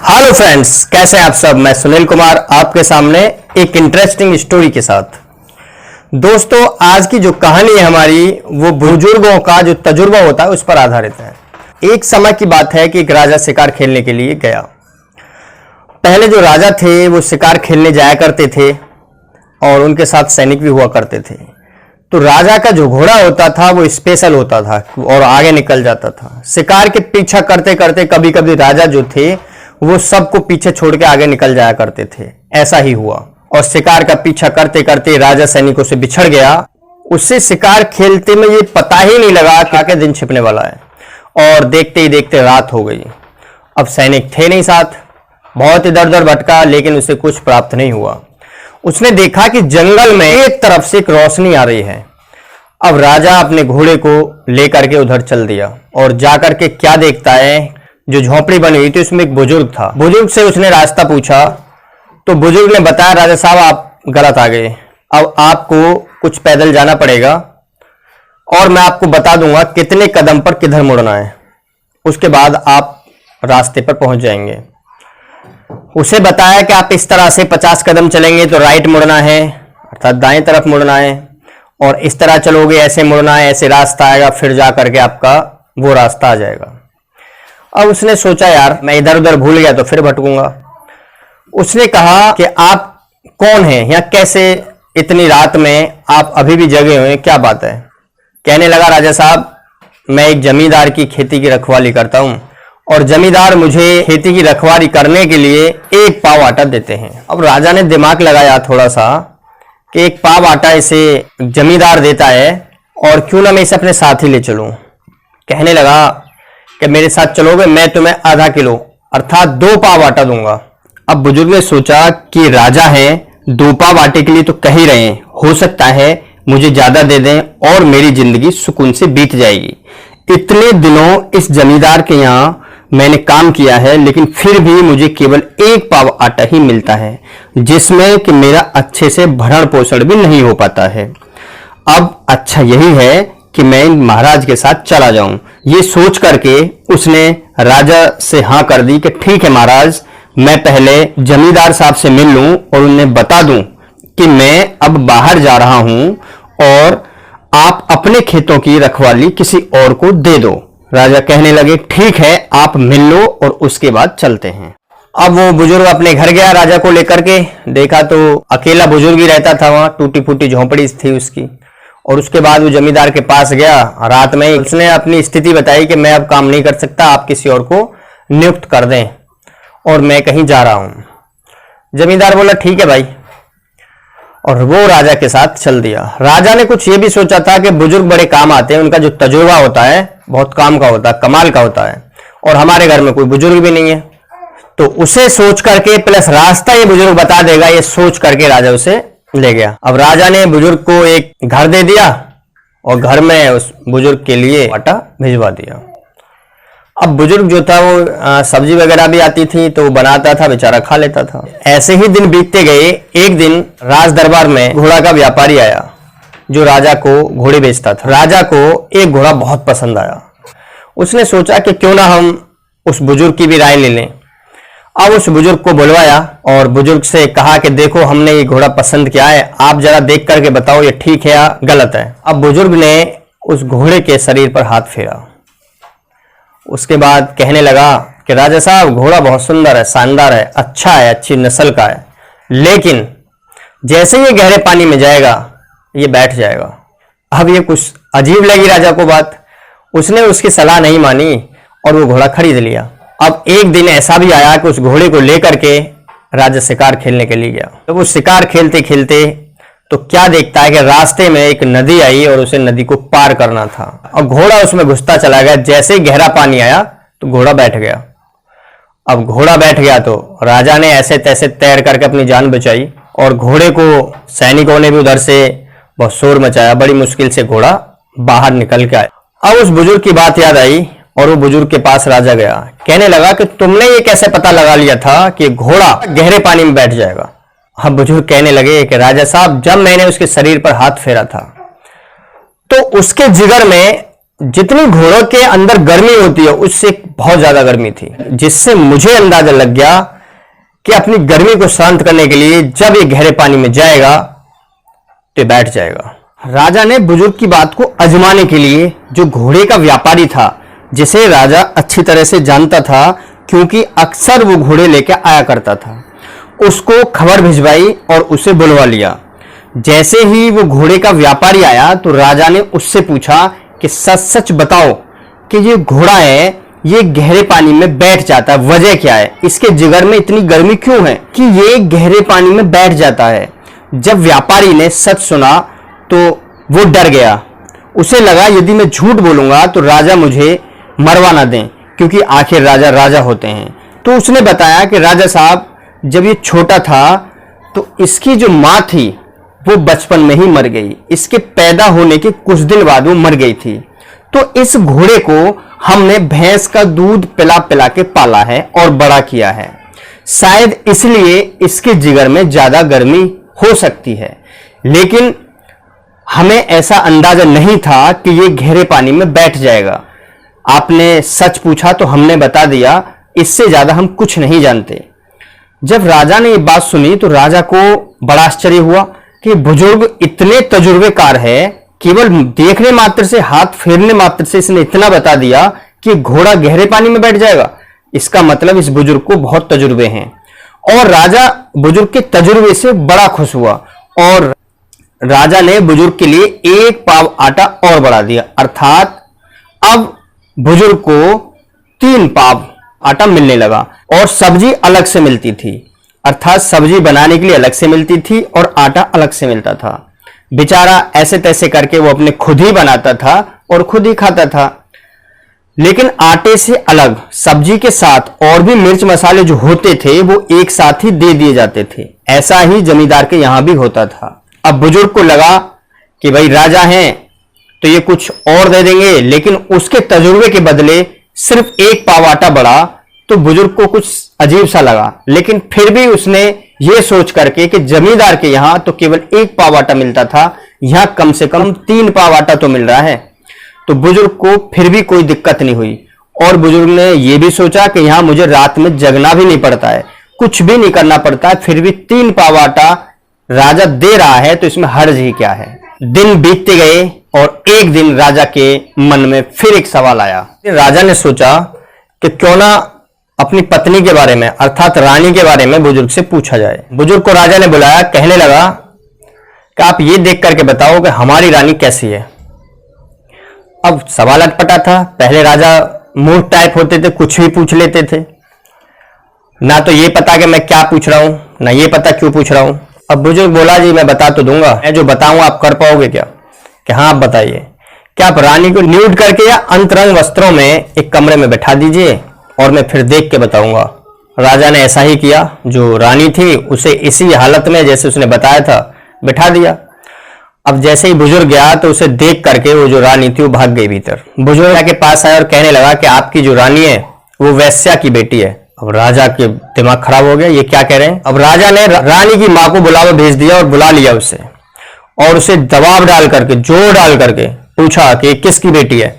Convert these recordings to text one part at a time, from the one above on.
Hello friends, कैसे हैं आप सब। मैं सुनील कुमार आपके सामने एक इंटरेस्टिंग स्टोरी के साथ। दोस्तों, आज की जो कहानी है हमारी वो बुजुर्गों का जो तजुर्बा होता है उस पर आधारित है। एक समय की बात है कि एक राजा शिकार खेलने के लिए गया। पहले जो राजा थे वो शिकार खेलने जाया करते थे और उनके साथ सैनिक भी हुआ करते थे। तो राजा का जो घोड़ा होता था वो स्पेशल होता था और आगे निकल जाता था। शिकार के पीछा करते करते कभी कभी राजा जो थे वो सबको पीछे छोड़ के आगे निकल जाया करते थे। ऐसा ही हुआ और शिकार का पीछा करते करते राजा सैनिकों से बिछड़ गया। उससे शिकार खेलते में ये पता ही नहीं लगा कि दिन छिपने वाला है और देखते ही देखते रात हो गई। अब सैनिक थे नहीं साथ, बहुत इधर उधर भटका लेकिन उसे कुछ प्राप्त नहीं हुआ। उसने देखा कि जंगल में एक तरफ से एक रोशनी आ रही है। अब राजा अपने घोड़े को लेकर के उधर चल दिया और जाकर के क्या देखता है, जो झोपड़ी बनी हुई थी उसमें एक बुजुर्ग था। बुजुर्ग से उसने रास्ता पूछा तो बुजुर्ग ने बताया, राजा साहब आप गलत आ गए, अब आपको कुछ पैदल जाना पड़ेगा और मैं आपको बता दूंगा कितने कदम पर किधर मुड़ना है, उसके बाद आप रास्ते पर पहुंच जाएंगे। उसे बताया कि आप इस तरह से 50 कदम चलेंगे तो राइट मुड़ना है, अर्थात दाएं तरफ मुड़ना है, और इस तरह चलोगे ऐसे मुड़ना है, ऐसे रास्ता आएगा, फिर जा करके आपका वो रास्ता आ जाएगा। अब उसने सोचा, यार मैं इधर उधर भूल गया तो फिर भटकूंगा। उसने कहा कि आप कौन हैं, या कैसे इतनी रात में आप अभी भी जगे हुए हैं, क्या बात है। कहने लगा, राजा साहब मैं एक जमींदार की खेती की रखवाली करता हूं और जमींदार मुझे खेती की रखवाली करने के लिए एक पाव आटा देते हैं। अब राजा ने दिमाग लगाया थोड़ा सा कि एक पाव आटा इसे जमींदार देता है और क्यों ना मैं इसे अपने साथ ही ले चलूं। कहने लगा कि मेरे साथ चलोगे, मैं तुम्हें आधा किलो अर्थात 2 पाव आटा दूंगा। अब बुजुर्ग ने सोचा कि राजा हैं, 2 पाव आटे के लिए तो कह ही रहे हैं, हो सकता है मुझे ज्यादा दे दें और मेरी जिंदगी सुकून से बीत जाएगी। इतने दिनों इस जमींदार के यहां मैंने काम किया है लेकिन फिर भी मुझे केवल 1 पाव आटा ही मिलता है, जिसमें कि मेरा अच्छे से भरण पोषण भी नहीं हो पाता है। अब अच्छा यही है कि मैं महाराज के साथ चला जाऊं। ये सोच करके उसने राजा से हाँ कर दी कि ठीक है महाराज, मैं पहले जमींदार साहब से मिल लूं और उन्हें बता दूं कि मैं अब बाहर जा रहा हूं और आप अपने खेतों की रखवाली किसी और को दे दो। राजा कहने लगे, ठीक है आप मिल लो और उसके बाद चलते हैं। अब वो बुजुर्ग अपने घर गया राजा को लेकर के। देखा तो अकेला बुजुर्ग ही रहता था वहां, टूटी फूटी झोंपड़ी थी उसकी। और उसके बाद वो जमींदार के पास गया रात में। उसने अपनी स्थिति बताई कि मैं अब काम नहीं कर सकता, आप किसी और को नियुक्त कर दें और मैं कहीं जा रहा हूं। जमींदार बोला, ठीक है भाई, और वो राजा के साथ चल दिया। राजा ने कुछ ये भी सोचा था कि बुजुर्ग बड़े काम आते हैं, उनका जो तजुर्बा होता है बहुत काम का होता है, कमाल का होता है, और हमारे घर में कोई बुजुर्ग भी नहीं है, तो उसे सोच करके प्लस रास्ता ये बुजुर्ग बता देगा, ये सोच करके राजा उसे ले गया। अब राजा ने बुजुर्ग को एक घर दे दिया और घर में उस बुजुर्ग के लिए आटा भिजवा दिया। अब बुजुर्ग जो था वो सब्जी वगैरह भी आती थी तो वो बनाता था, बेचारा खा लेता था। ऐसे ही दिन बीतते गए। एक दिन राज दरबार में घोड़ा का व्यापारी आया जो राजा को घोड़े बेचता था। राजा को एक घोड़ा बहुत पसंद आया। उसने सोचा कि क्यों ना हम उस बुजुर्ग की भी राय ले लें। अब उस बुजुर्ग को बुलवाया और बुजुर्ग से कहा कि देखो हमने ये घोड़ा पसंद किया है, आप जरा देख करके बताओ ये ठीक है या गलत है। अब बुजुर्ग ने उस घोड़े के शरीर पर हाथ फेरा। उसके बाद कहने लगा कि राजा साहब घोड़ा बहुत सुंदर है, शानदार है, अच्छा है, अच्छी नस्ल का है, लेकिन जैसे ये गहरे पानी में जाएगा ये बैठ जाएगा। अब ये कुछ अजीब लगी राजा को बात। उसने उसकी सलाह नहीं मानी और वो घोड़ा खरीद लिया। अब एक दिन ऐसा भी आया कि उस घोड़े को लेकर के राजा शिकार खेलने के लिए गया। तो वो शिकार खेलते खेलते तो क्या देखता है कि रास्ते में एक नदी आई और उसे नदी को पार करना था और घोड़ा उसमें घुसता चला गया। जैसे ही गहरा पानी आया तो घोड़ा बैठ गया। अब घोड़ा बैठ गया तो राजा ने ऐसे तैसे तैर करके अपनी जान बचाई और घोड़े को सैनिकों ने भी उधर से बहुत शोर मचाया। बड़ी मुश्किल से घोड़ा बाहर निकल के आया। अब उस बुजुर्ग की बात याद आई और वो बुजुर्ग के पास राजा गया। कहने लगा कि तुमने ये कैसे पता लगा लिया था कि घोड़ा गहरे पानी में बैठ जाएगा। हम बुजुर्ग कहने लगे कि राजा साहब जब मैंने उसके शरीर पर हाथ फेरा था तो उसके जिगर में जितनी घोड़ों के अंदर गर्मी होती है उससे बहुत ज्यादा गर्मी थी, जिससे मुझे अंदाजा लग गया कि अपनी गर्मी को शांत करने के लिए जब ये गहरे पानी में जाएगा तो बैठ जाएगा। राजा ने बुजुर्ग की बात को आजमाने के लिए जो घोड़े का व्यापारी था, जिसे राजा अच्छी तरह से जानता था क्योंकि अक्सर वो घोड़े लेकर आया करता था, उसको खबर भिजवाई और उसे बुलवा लिया। जैसे ही वो घोड़े का व्यापारी आया तो राजा ने उससे पूछा कि सच सच बताओ कि ये घोड़ा है, ये गहरे पानी में बैठ जाता है, वजह क्या है, इसके जिगर में इतनी गर्मी क्यों है कि ये गहरे पानी में बैठ जाता है। जब व्यापारी ने सच सुना तो वो डर गया। उसे लगा यदि मैं झूठ बोलूंगा तो राजा मुझे मरवा ना दें, क्योंकि आखिर राजा राजा होते हैं। तो उसने बताया कि राजा साहब, जब ये छोटा था तो इसकी जो माँ थी वो बचपन में ही मर गई, इसके पैदा होने के कुछ दिन बाद वो मर गई थी। तो इस घोड़े को हमने भैंस का दूध पिला पिला के पाला है और बड़ा किया है, शायद इसलिए इसके जिगर में ज्यादा गर्मी हो सकती है, लेकिन हमें ऐसा अंदाजा नहीं था कि ये गहरे पानी में बैठ जाएगा। आपने सच पूछा तो हमने बता दिया, इससे ज्यादा हम कुछ नहीं जानते। जब राजा ने ये बात सुनी तो राजा को बड़ा आश्चर्य हुआ कि बुजुर्ग इतने तजुर्बेकार है, केवल देखने मात्र से, हाथ फेरने मात्र से इसने इतना बता दिया कि घोड़ा गहरे पानी में बैठ जाएगा। इसका मतलब इस बुजुर्ग को बहुत तजुर्बे हैं। और राजा बुजुर्ग के तजुर्बे से बड़ा खुश हुआ और राजा ने बुजुर्ग के लिए 1 पाव आटा और बढ़ा दिया, अर्थात अब बुजुर्ग को 3 पाव आटा मिलने लगा। और सब्जी अलग से मिलती थी, अर्थात सब्जी बनाने के लिए अलग से मिलती थी और आटा अलग से मिलता था। बेचारा ऐसे तैसे करके वो अपने खुद ही बनाता था और खुद ही खाता था। लेकिन आटे से अलग सब्जी के साथ और भी मिर्च मसाले जो होते थे वो एक साथ ही दे दिए जाते थे। ऐसा ही जमींदार के यहां भी होता था। अब बुजुर्ग को लगा कि भाई राजा हैं तो ये कुछ और दे देंगे, लेकिन उसके तजुर्बे के बदले सिर्फ 1 पाव आटा बढ़ा तो बुजुर्ग को कुछ अजीब सा लगा। लेकिन फिर भी उसने ये सोच करके कि जमींदार के यहां तो केवल 1 पाव आटा मिलता था, यहां कम से कम 3 पाव आटा तो मिल रहा है, तो बुजुर्ग को फिर भी कोई दिक्कत नहीं हुई। और बुजुर्ग ने यह भी सोचा कि यहां मुझे रात में जगना भी नहीं पड़ता है, कुछ भी नहीं करना पड़ता है, फिर भी 3 पाव आटा राजा दे रहा है तो इसमें हर्ज ही क्या है। दिन बीतते गए और एक दिन राजा के मन में फिर एक सवाल आया। राजा ने सोचा कि क्यों ना अपनी पत्नी के बारे में, अर्थात रानी के बारे में बुजुर्ग से पूछा जाए। बुजुर्ग को राजा ने बुलाया, कहने लगा कि आप ये देख करके बताओ कि हमारी रानी कैसी है। अब सवाल अटपटा था। पहले राजा मूर्ख टाइप होते थे, कुछ भी पूछ लेते थे, ना तो ये पता कि मैं क्या पूछ रहा हूं, ना ये पता क्यों पूछ रहा हूं। अब बुजुर्ग बोला, जी मैं बता तो दूंगा, मैं जो बताऊंगा आप कर पाओगे क्या? कि हाँ आप बताइए। क्या आप रानी को न्यूड करके या अंतरंग वस्त्रों में एक कमरे में बैठा दीजिए और मैं फिर देख के बताऊंगा। राजा ने ऐसा ही किया। जो रानी थी उसे इसी हालत में जैसे उसने बताया था बिठा दिया। अब जैसे ही बुजुर्ग गया तो उसे देख करके वो जो रानी थी वो भाग गई भीतर। बुजुर्ग के पास आया और कहने लगा कि आपकी जो रानी है वो वैश्या की बेटी है। अब राजा के दिमाग खराब हो गया, ये क्या कह रहे हैं। अब राजा ने रानी की माँ को बुलावा भेज दिया और बुला लिया उसे, और उसे दबाव डाल करके, जोर डाल करके पूछा कि किसकी बेटी है,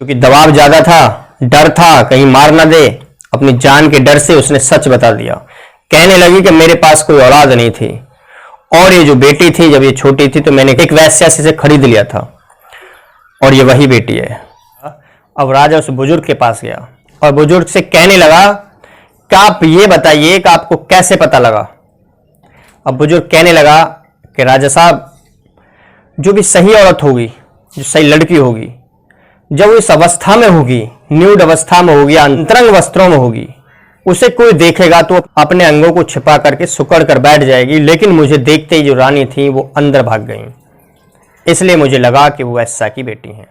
क्योंकि दबाव ज्यादा था, डर था कहीं मार ना दे। अपनी जान के डर से उसने सच बता दिया। कहने लगी कि मेरे पास कोई औलाद नहीं थी और ये जो बेटी थी जब ये छोटी थी तो मैंने एक वैश्या से खरीद लिया था और ये वही बेटी है। अब राजा उस बुजुर्ग के पास गया और बुजुर्ग से कहने लगा कि आप ये बताइए कि आपको कैसे पता लगा। अब बुजुर्ग कहने लगा कि राजा साहब, जो भी सही औरत होगी, जो सही लड़की होगी, जब वो इस अवस्था में होगी, न्यूड अवस्था में होगी, अंतरंग वस्त्रों में होगी, उसे कोई देखेगा तो अपने अंगों को छिपा करके सुकड़ कर बैठ जाएगी। लेकिन मुझे देखते ही जो रानी थी वो अंदर भाग गई, इसलिए मुझे लगा कि वो वैश्या की बेटी है।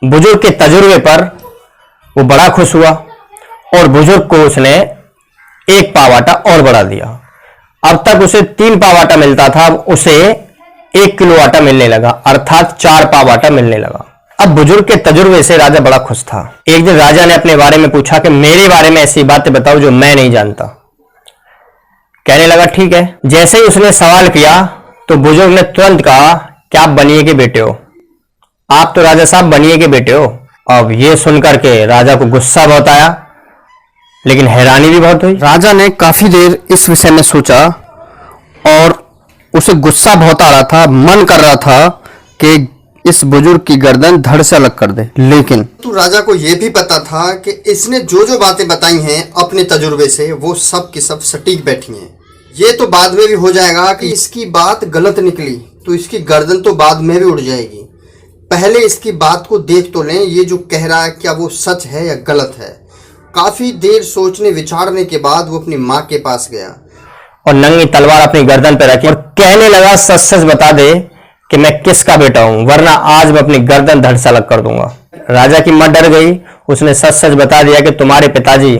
बुजुर्ग के तजुर्बे पर वो बड़ा खुश हुआ और बुजुर्ग को उसने 1 पाव आटा और बढ़ा दिया। अब तक उसे 3 पाव आटा मिलता था, अब उसे 1 किलो आटा मिलने लगा, अर्थात 4 पाव आटा मिलने लगा। अब बुजुर्ग के तजुर्बे से राजा बड़ा खुश था। एक दिन राजा ने अपने बारे में पूछा कि मेरे बारे में ऐसी बातें बताओ जो मैं नहीं जानता। कहने लगा ठीक है। जैसे ही उसने सवाल किया तो बुजुर्ग ने तुरंत कहा कि आप बनिए के बेटे हो। आप तो राजा साहब बनिए के बेटे हो। अब ये सुनकर के राजा को गुस्सा बहुत आया, लेकिन हैरानी भी बहुत हुई। राजा ने काफी देर इस विषय में सोचा और उसे गुस्सा बहुत आ रहा था, मन कर रहा था कि इस बुजुर्ग की गर्दन धड़ से अलग कर दे। लेकिन तो राजा को यह भी पता था कि इसने जो जो बातें बताई हैं अपने तजुर्बे से, वो सब की सब सटीक बैठी हैं। ये तो बाद में भी हो जाएगा कि इसकी बात गलत निकली तो इसकी गर्दन तो बाद में भी उड़ जाएगी। पहले इसकी बात को देख तो लें, ये जो कह रहा है क्या वो सच है या गलत है। काफी देर सोचने विचारने के बाद वो अपनी माँ के पास गया और नंगी तलवार अपनी गर्दन पर रखी और कहने लगा, सच सच बता दे कि मैं किसका बेटा हूं, वरना आज मैं अपनी गर्दन धड़ से अलग कर दूंगा। राजा की मां डर गई। उसने सच सच बता दिया कि तुम्हारे पिताजी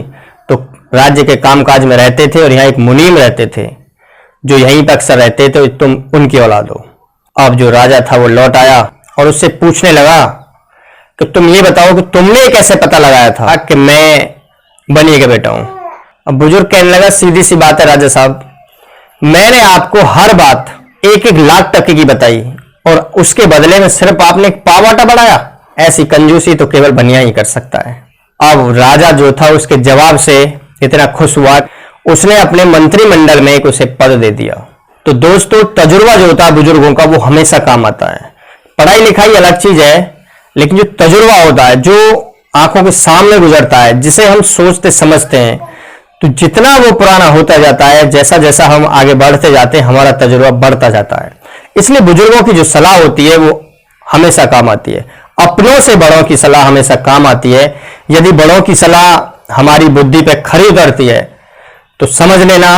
तो राज्य के कामकाज में रहते थे और यहाँ एक मुनीम रहते थे जो यहीं पर अक्सर रहते थे, तुम उनकी औलाद हो। अब जो राजा था वो लौट आया और उससे पूछने लगा कि तुम ये बताओ कि तुमने कैसे पता लगाया था कि मैं बनिए का बेटा हूं। अब बुजुर्ग कहने लगा, सीधी सी बात है राजा साहब, मैंने आपको हर बात 1-1 लाख टके की बताई और उसके बदले में सिर्फ आपने एक पावाटा बढ़ाया। ऐसी कंजूसी तो केवल बनिया ही कर सकता है। अब राजा जो था उसके जवाब से इतना खुश हुआ, उसने अपने मंत्रिमंडल में एक उसे पद दे दिया। तो दोस्तों, तजुर्बा जो होता है बुजुर्गों का वो हमेशा काम आता है। पढ़ाई लिखाई अलग चीज है, लेकिन जो तजुर्बा होता है, जो आंखों के सामने गुजरता है, जिसे हम सोचते समझते हैं, तो जितना वो पुराना होता जाता है, जैसा जैसा हम आगे बढ़ते जाते हैं, हमारा तजुर्बा बढ़ता जाता है। इसलिए बुजुर्गों की जो सलाह होती है वो हमेशा काम आती है। अपनों से बड़ों की सलाह हमेशा काम आती है। यदि बड़ों की सलाह हमारी बुद्धि पे खरी उतरती है तो समझ लेना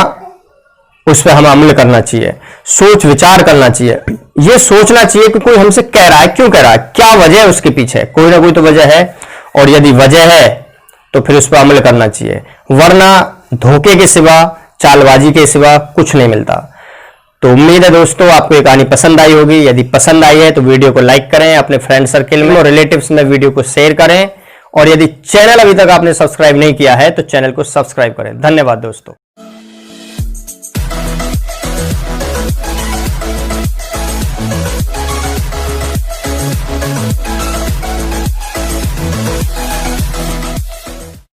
उस पर हमें अमल करना चाहिए, सोच विचार करना चाहिए। ये सोचना चाहिए कि कोई हमसे कह रहा है, क्यों कह रहा है, क्या वजह है उसके पीछे। कोई ना कोई तो वजह है, और यदि वजह है तो फिर उस पर अमल करना चाहिए, वरना धोखे के सिवा, चालबाजी के सिवा कुछ नहीं मिलता। तो उम्मीद है दोस्तों आपको ये कहानी पसंद आई होगी। यदि पसंद आई है तो वीडियो को लाइक करें, अपने फ्रेंड सर्किल में और रिलेटिव्स में वीडियो को शेयर करें, और यदि चैनल अभी तक आपने सब्सक्राइब नहीं किया है तो चैनल को सब्सक्राइब करें। धन्यवाद दोस्तों।